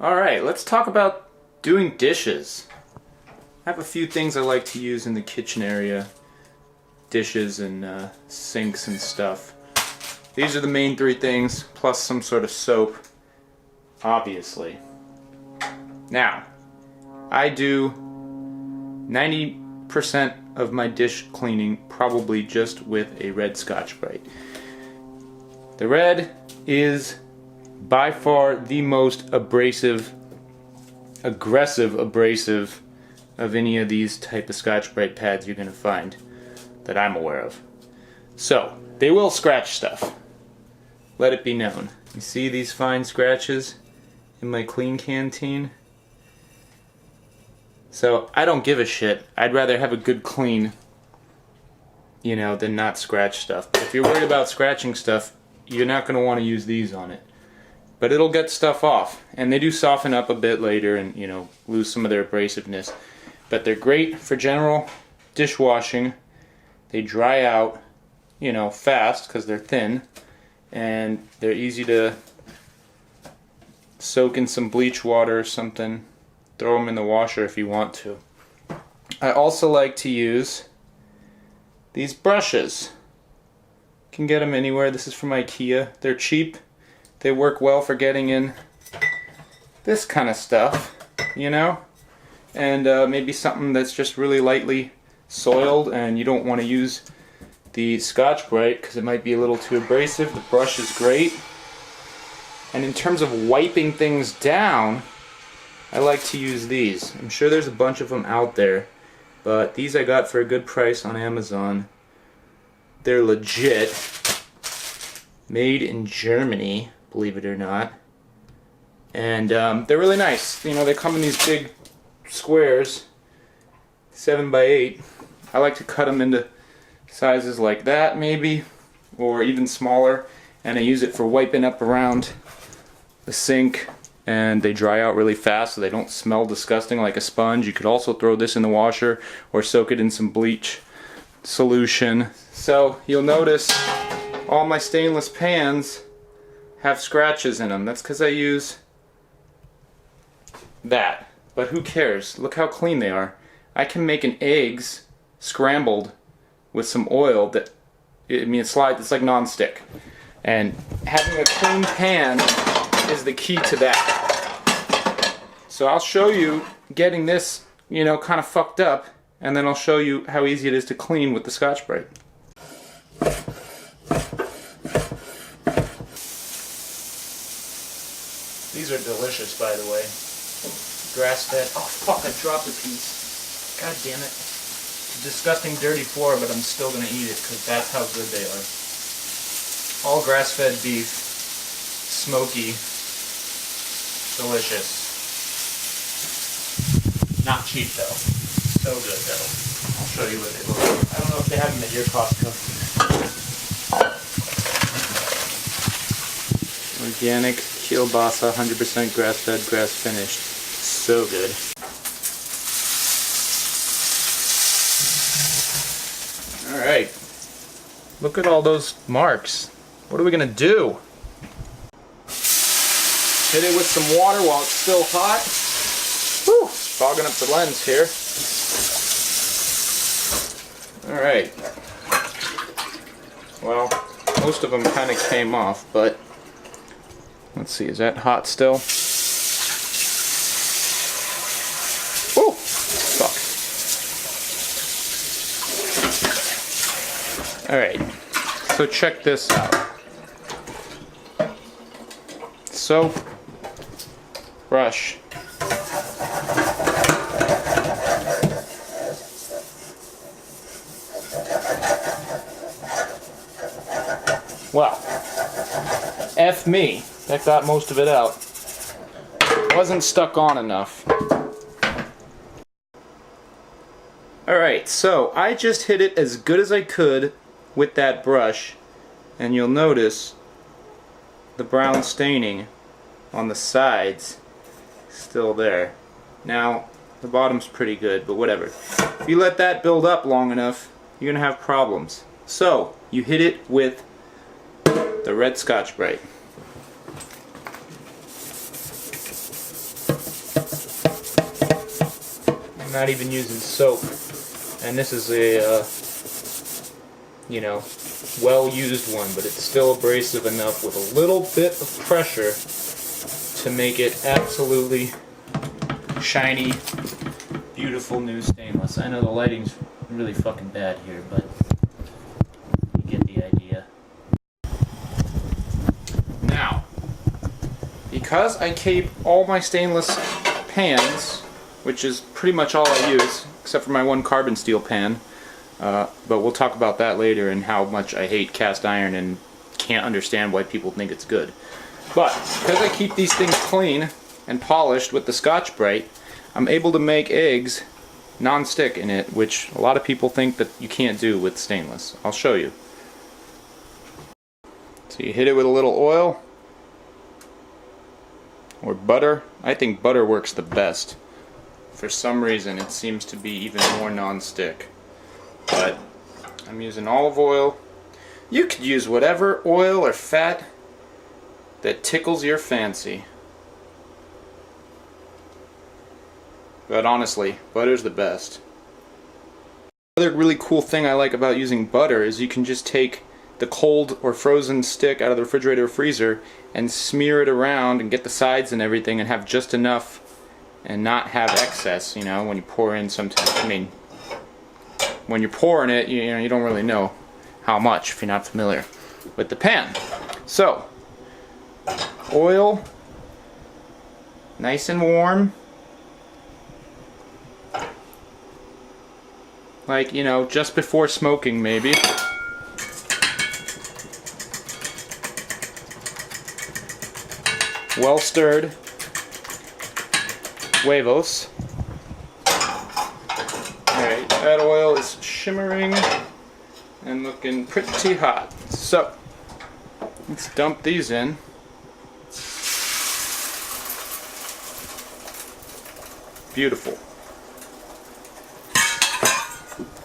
Alright, let's talk about doing dishes. I have a few things I like to use in the kitchen area. Dishes and sinks and stuff. These are the main three things, plus some sort of soap, obviously. Now, I do 90% of my dish cleaning probably just with a red Scotch-Brite. The red is by far the most aggressive abrasive of any of these type of Scotch-Brite pads you're going to find that I'm aware of. So, they will scratch stuff. Let it be known. You see these fine scratches in my clean canteen? So, I don't give a shit. I'd rather have a good clean, than not scratch stuff. But if you're worried about scratching stuff, you're not going to want to use these on it. But it'll get stuff off, and they do soften up a bit later and lose some of their abrasiveness. But they're great for general dishwashing. They dry out fast because they're thin, and they're easy to soak in some bleach water or something. Throw them in the washer if you want to. I also like to use these brushes. You can get them anywhere. This is from IKEA. They're cheap. They work well for getting in this kind of stuff, and maybe something that's just really lightly soiled and you don't want to use the Scotch-Brite because it might be a little too abrasive. The brush is great. And in terms of wiping things down, I like to use these. I'm sure there's a bunch of them out there, but these I got for a good price on Amazon. They're legit. Made in Germany, believe it or not. And they're really nice. They come in these big squares, 7 by 8. I like to cut them into sizes like that maybe, or even smaller, and I use it for wiping up around the sink, and they dry out really fast so they don't smell disgusting like a sponge. You could also throw this in the washer or soak it in some bleach solution. So you'll notice all my stainless pans have scratches in them. That's because I use that. But who cares? Look how clean they are. I can make an eggs scrambled with some oil that, it's like non-stick. And having a clean pan is the key to that. So I'll show you getting this, kind of fucked up, and then I'll show you how easy it is to clean with the Scotch-Brite. These are delicious, by the way. Grass-fed. Oh fuck, I dropped a piece. God damn it. It's a disgusting dirty floor, but I'm still going to eat it because that's how good they are. All grass-fed beef. Smoky. Delicious. Not cheap though. So good though. I'll show you what they look like. I don't know if they have them at your Costco. Organic kielbasa, 100% grass-fed, grass-finished. So good. Alright. Look at all those marks. What are we going to do? Hit it with some water while it's still hot. Whew, fogging up the lens here. Alright. Well, most of them kind of came off, but let's see, is that hot still? Oh, fuck. Alright, so check this out. Soap, brush. Well, F me. That got most of it out. Wasn't stuck on enough. Alright, so I just hit it as good as I could with that brush, and you'll notice the brown staining on the sides still there. Now, the bottom's pretty good, but whatever. If you let that build up long enough, you're gonna have problems. So, you hit it with the red Scotch-Brite. not even using soap. And this is a, you know, well-used one, but it's still abrasive enough with a little bit of pressure to make it absolutely shiny, beautiful new stainless. I know the lighting's really fucking bad here, but you get the idea. Now, because I keep all my stainless pans, which is pretty much all I use, except for my one carbon steel pan, but we'll talk about that later and how much I hate cast iron and can't understand why people think it's good. But because I keep these things clean and polished with the Scotch-Brite, I'm able to make eggs non-stick in it, which a lot of people think that you can't do with stainless. I'll show you. So you hit it with a little oil or butter. I think butter works the best. For some reason it seems to be even more non-stick. But I'm using olive oil. You could use whatever oil or fat that tickles your fancy. But honestly, butter's the best. Another really cool thing I like about using butter is you can just take the cold or frozen stick out of the refrigerator or freezer and smear it around and get the sides and everything and have just enough and not have excess, you know, when you pour in sometimes. I mean, when you're pouring it, you know, you don't really know how much if you're not familiar with the pan. So, oil, nice and warm. Like, you know, just before smoking maybe. Well stirred. Huevos. Alright, that oil is shimmering and looking pretty hot. So, let's dump these in. Beautiful.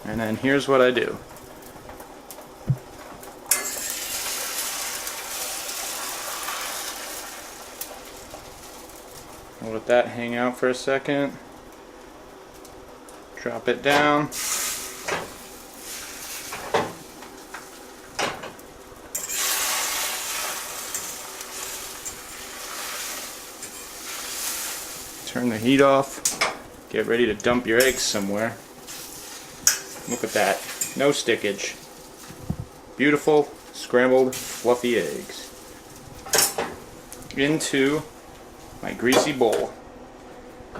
And then here's what I do. I'll let that hang out for a second. Drop it down. Turn the heat off. Get ready to dump your eggs somewhere. Look at that. No stickage. Beautiful, scrambled, fluffy eggs. Into my greasy bowl.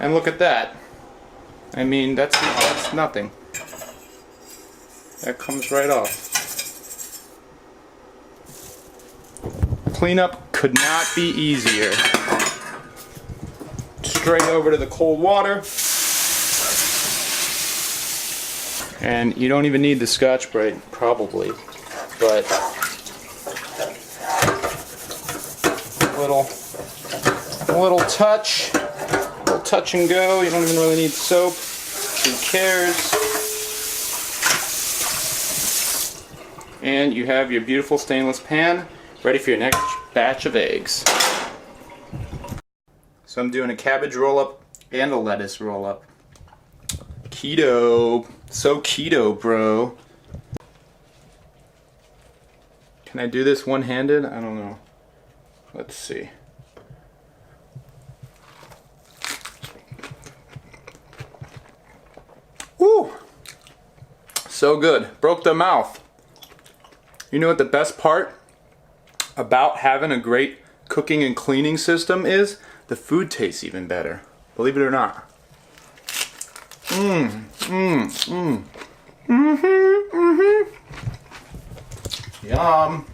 And look at that. I mean, that's nothing. That comes right off. Cleanup could not be easier. Straight over to the cold water. And you don't even need the Scotch-Brite, probably, but a little touch and go. You don't even really need soap. Who cares? And you have your beautiful stainless pan ready for your next batch of eggs. So I'm doing a cabbage roll-up and a lettuce roll-up. Keto. So keto, bro. Can I do this one-handed? I don't know. Let's see. Woo! So good. Broke the mouth. You know what the best part about having a great cooking and cleaning system is? The food tastes even better. Believe it or not. Yum.